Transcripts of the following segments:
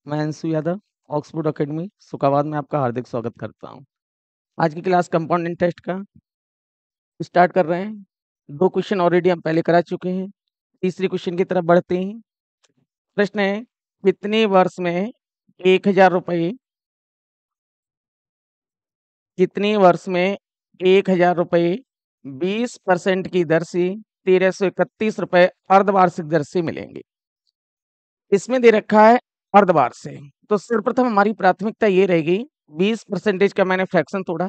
मैं Anshu Yadav Oxford academy Sukhabad में आपका हार्दिक स्वागत करता हूं। आज की क्लास कंपाउंड इंटरेस्ट का स्टार्ट कर रहे हैं। 2 क्वेश्चन ऑलरेडी हम पहले करा चुके हैं। तीसरे क्वेश्चन की तरफ बढ़ते हैं। प्रश्न है, कितने वर्ष में 1000 रुपये कितने वर्ष में 1000 रुपये 20% की दर से 1331 रुपये अर्धवार्षिक दर से मिलेंगे। इसमें दे रखा है अर्धवार्षिक। तो सर्वप्रथम हमारी प्राथमिकता ये रहेगी, 20% का मैंने फ्रैक्शन तोड़ा।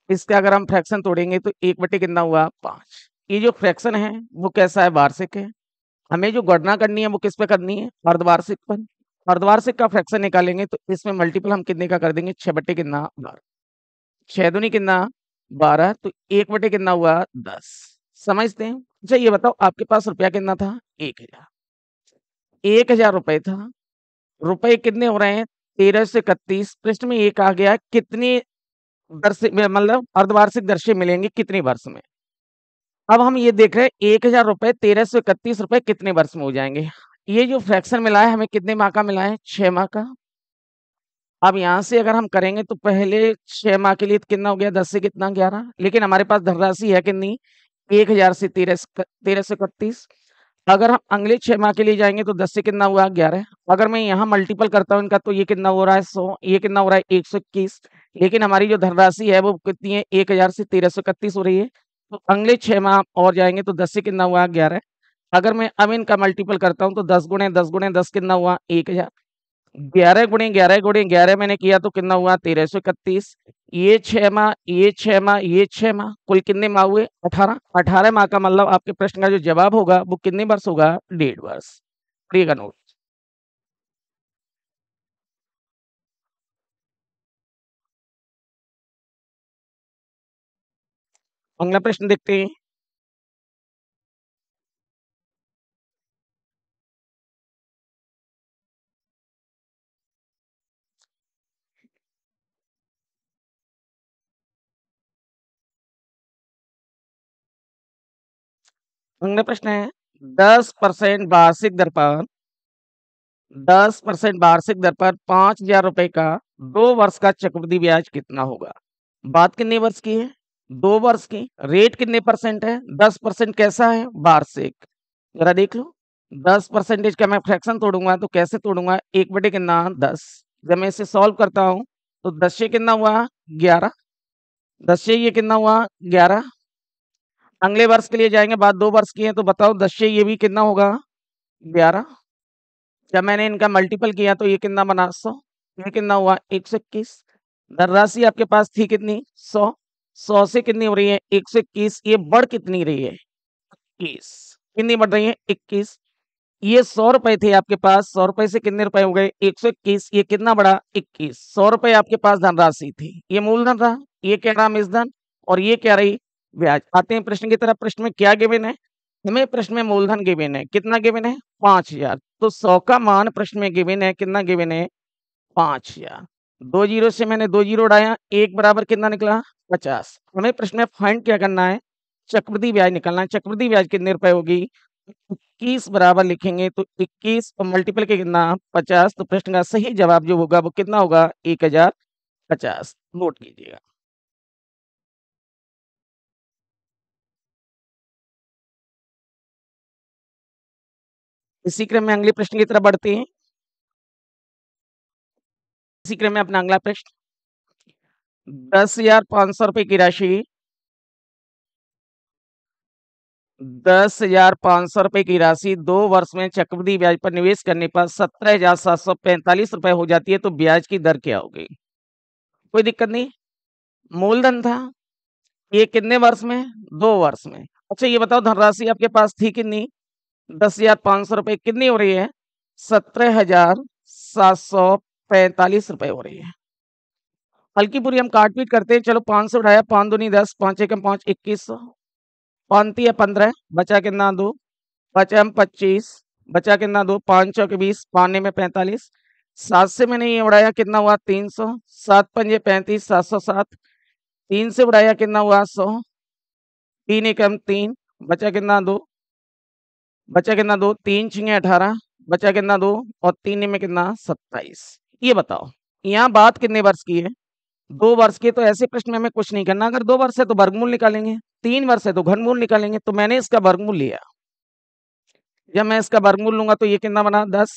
इसका अगर हम फ्रैक्शन तोड़ेंगे तो 1/, कितना हुआ 5। ये जो फ्रैक्शन है वो कैसा है, वार्षिक है। हमें जो गणना करनी है वो किस पे करनी है, अर्धवार्षिक पर। अर्धवार्षिक का फ्रैक्शन निकालेंगे तो इसमें मल्टीपल हम कितने का कर देंगे, 6/, कितना 12। 6 दूनी कितना 12, तो 1/, कितना हुआ 10। समझते हैं। अच्छा ये बताओ, आपके पास रुपया कितना था, 1000। 1000 रुपये था। रुपए कितने हो रहे हैं, 1331। प्रश्न में एक आ गया, कितनी दर से मतलब अर्धवार्षिक दर से मिलेंगे, कितने वर्ष में। अब हम ये देख रहे हैं 1000 रुपए 1331 रुपए कितने वर्ष में हो जाएंगे। ये जो फ्रैक्शन मिला है हमें कितने माह का मिला है, 6 माह का। अब यहाँ से अगर हम करेंगे तो पहले 6 माह के लिए कितना हो गया, 10 से कितना 11। लेकिन हमारे पास धनराशि है कितनी, 1000 से 1331। अगर हम अगले 6 माह के लिए जाएंगे तो 10 से कितना हुआ 11। अगर मैं यहाँ मल्टीपल करता हूँ इनका तो ये कितना हो रहा है 100, ये कितना हो रहा है 121। लेकिन हमारी जो धनराशि है वो कितनी है, 1000 से 1331 हो रही है। तो अगले 6 माह और जाएंगे तो 10 से कितना हुआ 11। अगर मैं अब इनका मल्टीपल करता हूँ तो 10 गुणे 10 गुणे 10 कितना हुआ 1000। 11 गुणे 11 गुणे 11 मैंने किया तो कितना हुआ 1331। ये 6 माह, ये 6 माह, ये 6 माह, कुल कितने माह हुए 18। 18 माह का मतलब आपके प्रश्न का जो जवाब होगा वो कितने वर्ष होगा, 1.5 वर्ष। करिएगा नोट। अगला प्रश्न देखते हैं। अगला प्रश्न है, 10% वार्षिक दर पर 10% वार्षिक दर पर 5000 रुपए का 2 वर्ष का चक्रवृद्धि ब्याज कितना होगा। बात कितने वर्ष की है, 2 वर्ष की। रेट कितने परसेंट है, 10% कैसा है, वार्षिक। जरा देख लो, 10% का मैं फ्रैक्शन तोड़ूंगा तो कैसे तोड़ूंगा, 1/, कितना 10। जब मैं इसे सॉल्व करता हूं तो 10 से कितना हुआ 11। 10 से ये कितना हुआ 11। अगले वर्ष के लिए जाएंगे, बात 2 वर्ष की है तो बताओ 10 से ये भी कितना होगा 11। जब मैंने इनका मल्टीपल किया तो ये कितना बना 100। ये कितना हुआ 121। धनराशि आपके पास थी कितनी 100। 100 से कितनी हो रही है 121। ये बढ़ कितनी रही है 21। कितनी बढ़ रही है 21। ये 100 रुपए थे आपके पास, 100 रुपए से कितने रुपए हो गए 121। ये कितना बढ़ा 21। 100 रुपए आपके पास धनराशि थी, ये मूलधन रहा, ये क्या रहा मिश्रधन, और ये क्या रही ब्याज। आते हैं प्रश्न की तरफ। प्रश्न में क्या गिवन है, हमें प्रश्न में मूलधन गिवन है, कितना गिवन है 5000। तो 100 का मान प्रश्न में गिवन है, कितना गिवन है 5000। 2 जीरो से मैंने 2 जीरो उड़ाया, 1 बराबर कितना निकला 50। हमें प्रश्न में फाइंड क्या करना है, चक्रवृद्धि ब्याज निकालना है। चक्रवृद्धि ब्याज कितने रुपए होगी, 21 बराबर लिखेंगे तो 21 और मल्टीपल के कितना 50। तो प्रश्न का सही जवाब जो होगा वो कितना होगा 1050। नोट कीजिएगा। इसी क्रम में अगले प्रश्न की तरफ बढ़ते हैं। इसी क्रम में अपना अगला प्रश्न, 10,500 रुपए की राशि 10,500 रुपए की राशि 2 वर्ष में चक्रवृद्धि ब्याज पर निवेश करने पर 17,745 रुपए हो जाती है, तो ब्याज की दर क्या होगी। कोई दिक्कत नहीं, मूलधन था, ये कितने वर्ष में 2 वर्ष में। अच्छा ये बताओ, धनराशि आपके पास थी कितनी 10,500 रुपए, कितनी हो रही है 17,745 रुपए हो रही है। हल्की पूरी हम काट पीट करते हैं। चलो 5 से उठाया, 5 दूनी 10, 5 एकम 5, 2100, 5 है 15, बचा कितना 2, बचा हम 25, बचा कितना 2, 5 चौके 20, 5 में 45। 7 से मैंने ये उड़ाया कितना हुआ 300, 7 पंजे 35, 707। 3 से उड़ाया कितना हुआ 100, 3 एकम 3, बचा कितना 2, बचा कितना 2, 3 छिंगे 18, बचा कितना 2 और 3 में कितना 27। ये बताओ यहाँ बात कितने वर्ष की है? 2 वर्ष की। तो ऐसे प्रश्न में हमें कुछ नहीं करना। अगर 2 वर्ष है तो वर्गमूल निकालेंगे, 3 वर्ष है तो घनमूल निकालेंगे। तो मैंने इसका वर्गमूल लिया। जब मैं इसका वर्गमूल लूंगा तो ये कितना बना 10।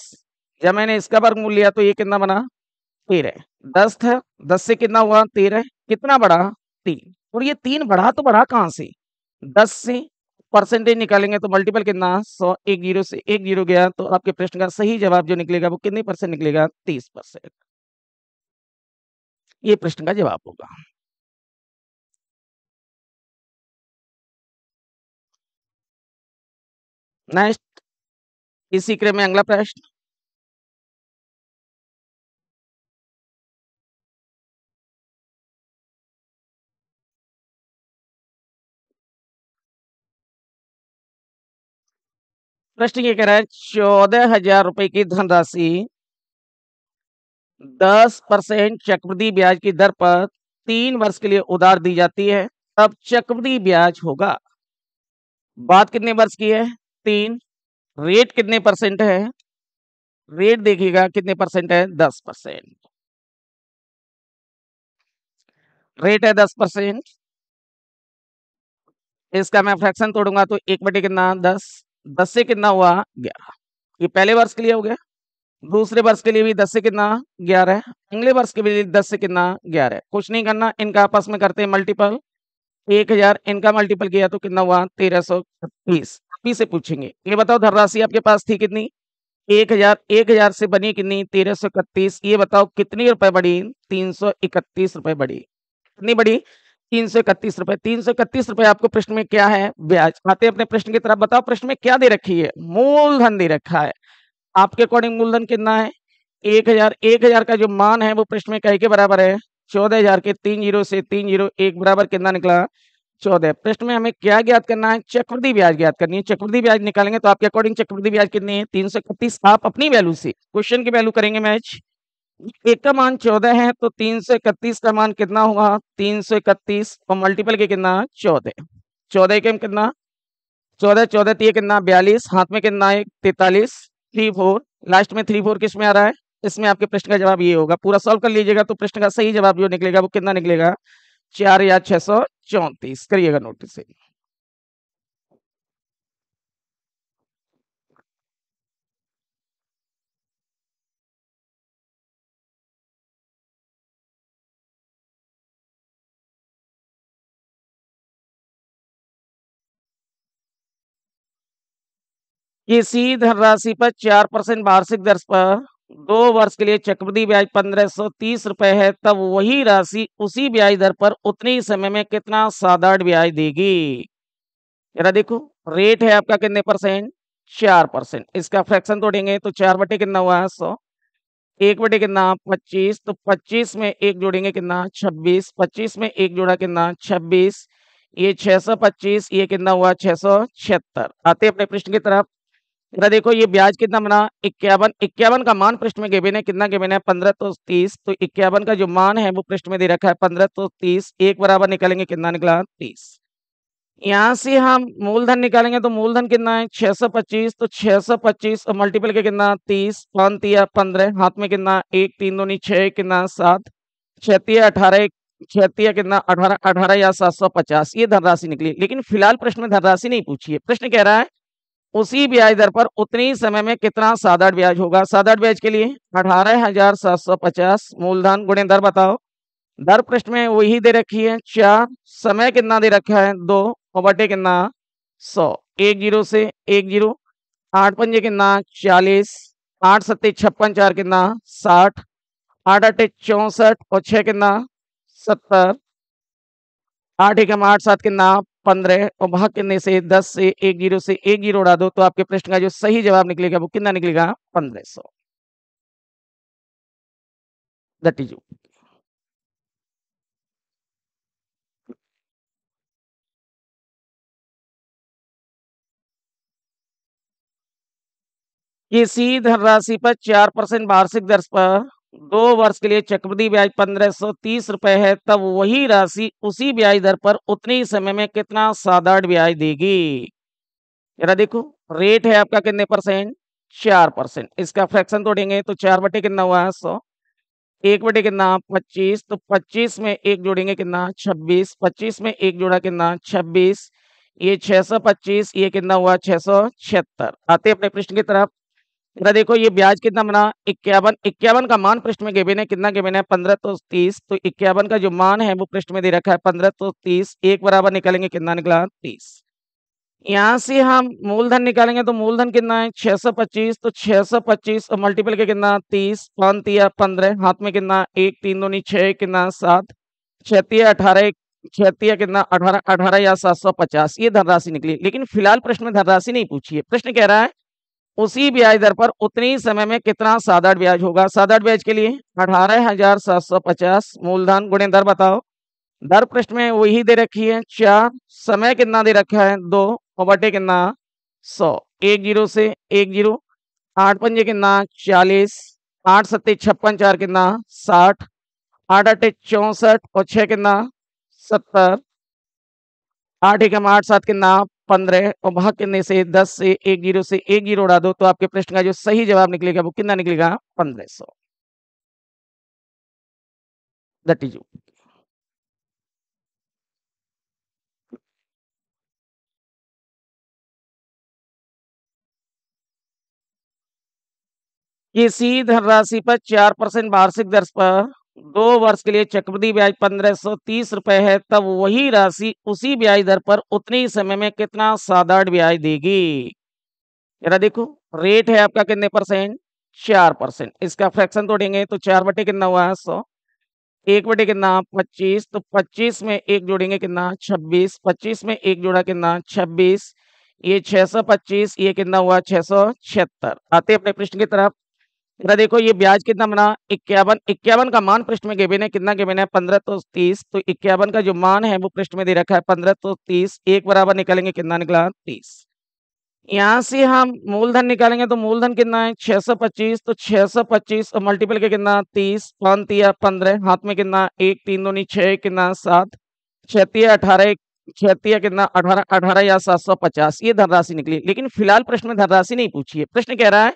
जब मैंने इसका वर्गमूल लिया तो ये कितना बना 13। 10 था, 10 से कितना हुआ 13। कितना बढ़ा 3। और ये 3 बढ़ा तो बढ़ा कहाँ से? 10 से। परसेंटेज निकालेंगे तो मल्टीपल कितना 100। एक जीरो से एक जीरो गया तो आपके प्रश्न का सही जवाब जो निकलेगा वो कितने परसेंट निकलेगा? 30%। ये प्रश्न का जवाब होगा। नेक्स्ट, इसी क्रम में अगला प्रश्न। प्रश्न ये कह रहा है 14,000 रुपए की धनराशि 10% चक्रवृद्धि ब्याज की दर पर 3 वर्ष के लिए उधार दी जाती है। तब चक्रवृद्धि ब्याज होगा। बात कितने वर्ष की है? 3। रेट कितने परसेंट है? रेट देखिएगा कितने परसेंट है? 10%। रेट है 10%। इसका मैं फ्रैक्शन तोड़ूंगा तो 1 बटे कितना 10। 10 से कितना हुआ 11। ये पहले वर्ष के लिए हो गया। दूसरे वर्ष के लिए भी 10 से कितना 11 है। अगले वर्ष के लिए 10 से कितना 11 है। कुछ नहीं करना, इनका आपस में करते हैं मल्टीपल। 1000 इनका मल्टीपल किया तो कितना हुआ 1330। अभी से पूछेंगे ये बताओ धनराशि आपके पास थी कितनी? 1000। 1000 से बनी कितनी 1331। ये बताओ कितनी रुपए बढ़ी? 331 रुपए बढ़ी। कितनी बढ़ी? 331 रुपए। 331 रुपए आपको प्रश्न में क्या है? ब्याज। आते हैं अपने प्रश्न की तरफ। बताओ प्रश्न में क्या दे रखी है? मूलधन दे रखा है। आपके अकॉर्डिंग मूलधन कितना है? 1000। 1000 का जो मान है वो प्रश्न में कई के बराबर है? 14,000 के 3 जीरो से 3 जीरो 1 बराबर कितना निकला? 14। प्रश्न में हमें क्या ज्ञात करना है? चक्रवृद्धि ब्याज ज्ञात करनी है। चक्रवृद्धि ब्याज निकालेंगे तो आपके अकॉर्डिंग चक्रवृद्धि ब्याज कितनी है? 331। आप अपनी वैल्यू से क्वेश्चन की वैल्यू करेंगे मैच। एक का मान 14 है तो 331 का मान कितना होगा? 331 और मल्टीपल के कितना 14। 14 के कितना 14। 14 ये कितना 42। हाथ में कितना है 43। 34। लास्ट में 34 किस में आ रहा है? इसमें आपके प्रश्न का जवाब ये होगा। पूरा सॉल्व कर लीजिएगा तो प्रश्न का सही जवाब जो निकलेगा वो कितना निकलेगा? 4,634। करिएगा नोटिस से। किसी धनराशि पर 4% वार्षिक दर पर 2 वर्ष के लिए चक्रवृद्धि ब्याज 1530 रुपए है। तब वही राशि उसी ब्याज दर पर उतनी ही समय में कितना साधारण ब्याज देगी? जरा देखो, रेट है आपका कितने परसेंट? 4%। इसका फ्रैक्शन तोड़ेंगे तो 4 बटे कितना हुआ 100। 1 बटे कितना 25। तो 25 में 1 जोड़ेंगे कितना 26। 25 में 1 जोड़ा कितना 26। ये 625। ये कितना हुआ 676। आते अपने प्रश्न की तरफ। जरा देखो ये ब्याज कितना बना 51। 51 का मान प्रश्न में गिवन है। कितना गिवन है? 15 तो 30। तो 51 का जो मान है वो प्रश्न में दे रखा है 15 तो 30। एक बराबर निकालेंगे कितना निकला 30। यहाँ से हम मूलधन निकालेंगे तो मूलधन कितना है 625। तो 625 और मल्टीपल के कितना 30। 5 या 15। हाथ में कितना 1 3 2 6 कितना 7। 6 18। 6 कितना 18। 18 या 750 ये धनराशि निकली। लेकिन फिलहाल प्रश्न में धनराशि नहीं पूछी है। प्रश्न कह रहा है उसी ब्याज दर पर उतनी ही समय में कितना साधारण ब्याज होगा? साधारण ब्याज के लिए 18,750 मूलधन गुणे दर बताओ। दर प्रश्न में वही दे रखी है 4। समय कितना दे रखा है 2 और बटे कितना 100। 1 जीरो से 1 जीरो। 8 पंजे कितना 40। 8 सत्ते 56। 4 कितना 60। 8 अट्ठे 64 और 6 कितना 70। 8 एकम 8 7 कितना 15 और भाग करने से 10 से 1 जीरो से 1 जीरो उड़ा दो तो आपके प्रश्न का जो सही जवाब निकलेगा वो कितना निकलेगा 1500। दैट इज किसी धनराशि पर 4% वार्षिक दर पर 2 वर्ष के लिए चक्रवृद्धि ब्याज 1530 रुपए है। तब वही राशि उसी ब्याज दर पर उतनी ही समय में कितना साधारण ब्याज देगी? जरा देखो, रेट है आपका कितने परसेंट? 4%। इसका फ्रैक्शन तोड़ेंगे तो 4 बटे कितना हुआ 100, 1 बटे कितना 25, तो 25 में 1 जोड़ेंगे कितना 26, 25 में 1 जोड़ा कितना 26, ये 625, ये कितना हुआ 676। आते अपने प्रश्न की तरफ। जरा देखो ये ब्याज कितना बना 51, 51 का मान पृष्ठ में गिवन है, कितना गिवन है 15 तो 30, तो 51 का जो मान है वो पृष्ठ में दे रखा है 15 तो 30, एक बराबर निकालेंगे कितना निकला 30। यहाँ से हम मूलधन निकालेंगे तो मूलधन कितना है 625, तो 625 और मल्टीपल के कितना 30, 5 तिया 15, हाथ में कितना 1 3 दूनी 6 कितना 7, 6 तिया 18, 6 तिया कितना 18, 18 या 750, ये धनराशि निकली। लेकिन फिलहाल प्रश्न में धनराशि नहीं पूछी है, प्रश्न कह रहा है उसी ब्याज दर पर उतनी समय में कितना साधारण ब्याज होगा। साधारण ब्याज के लिए 18,750 मूलधन गुणे दर बताओ। दर पृष्ठ में वही दे रखी है 4, समय कितना दे रखा है 2 और बटे कितना 100, 1 जीरो से 1 जीरो, 8 पंजे कितना 40, 8 सत्ते 56, 4 कितना 60, 8 अट्ठे 64 और 6 कितना 70, 8 एकम 8 7 कितना 15 और भाग करने से 10 से 1 जीरो से 1 जीरो उड़ा दो तो आपके प्रश्न का जो सही जवाब निकलेगा वो कितना निकलेगा 1500। दैट इज किसी धनराशि पर 4% वार्षिक दर पर 2 वर्ष के लिए चक्रवृद्धि ब्याज 1530 रुपए है, तब वही राशि उसी ब्याज दर पर उतने ही समय में कितना साधारण ब्याज देगी। जरा देखो रेट है आपका कितने परसेंट 4%। इसका फ्रैक्शन तोड़ेंगे तो 4 बटे कितना हुआ 100, 1 बटे कितना 25, तो 25 में 1 जोड़ेंगे कितना 26, 25 में 1 जोड़ा कितना 26, ये 625, ये कितना हुआ 676। आते अपने प्रश्न की तरफ। जरा देखो ये ब्याज कितना बना 51, 51 का मान पृष्ठ में गिवन है, कितना गिवन है 15 तो 30, तो 51 का जो मान है वो पृष्ठ में दे रखा है 15 तो 30, एक बराबर निकालेंगे कितना निकला 30। यहाँ से हम मूलधन निकालेंगे तो मूलधन कितना है 625, तो 625 और मल्टीपल के कितना 30, 5 तिया 15, हाथ में कितना 1 3 दूनी 6 कितना 7, 6 तिया 18, 6 तिया कितना 18, 18 या 750, ये धनराशि निकली। लेकिन फिलहाल प्रश्न में धनराशि नहीं पूछी है, प्रश्न कह रहा है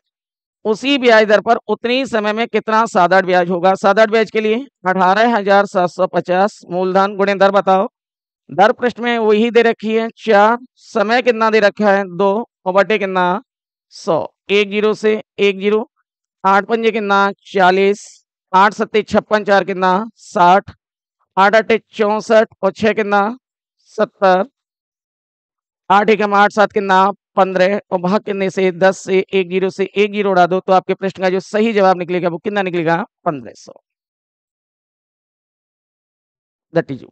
उसी ब्याज दर पर उतनी ही समय में कितना साधारण ब्याज होगा। साधारण ब्याज के लिए 18,750 मूलधन गुणे दर बताओ। दर पृष्ठ में वही दे रखी है 4, समय कितना दे रखा है 2 और बटे कितना 100, 1 जीरो से 1 जीरो, 8 पंजे कितना 40, 8 सत्ते 56, 4 कितना 60, 8 अट्ठे 64 और 6 कितना 70, 8 एकम 8 7 कितना 15 और भाग करने से 10 से 1 जीरो से 1 जीरो उड़ा दो तो आपके प्रश्न का जो सही जवाब निकलेगा वो कितना निकलेगा 1500। That is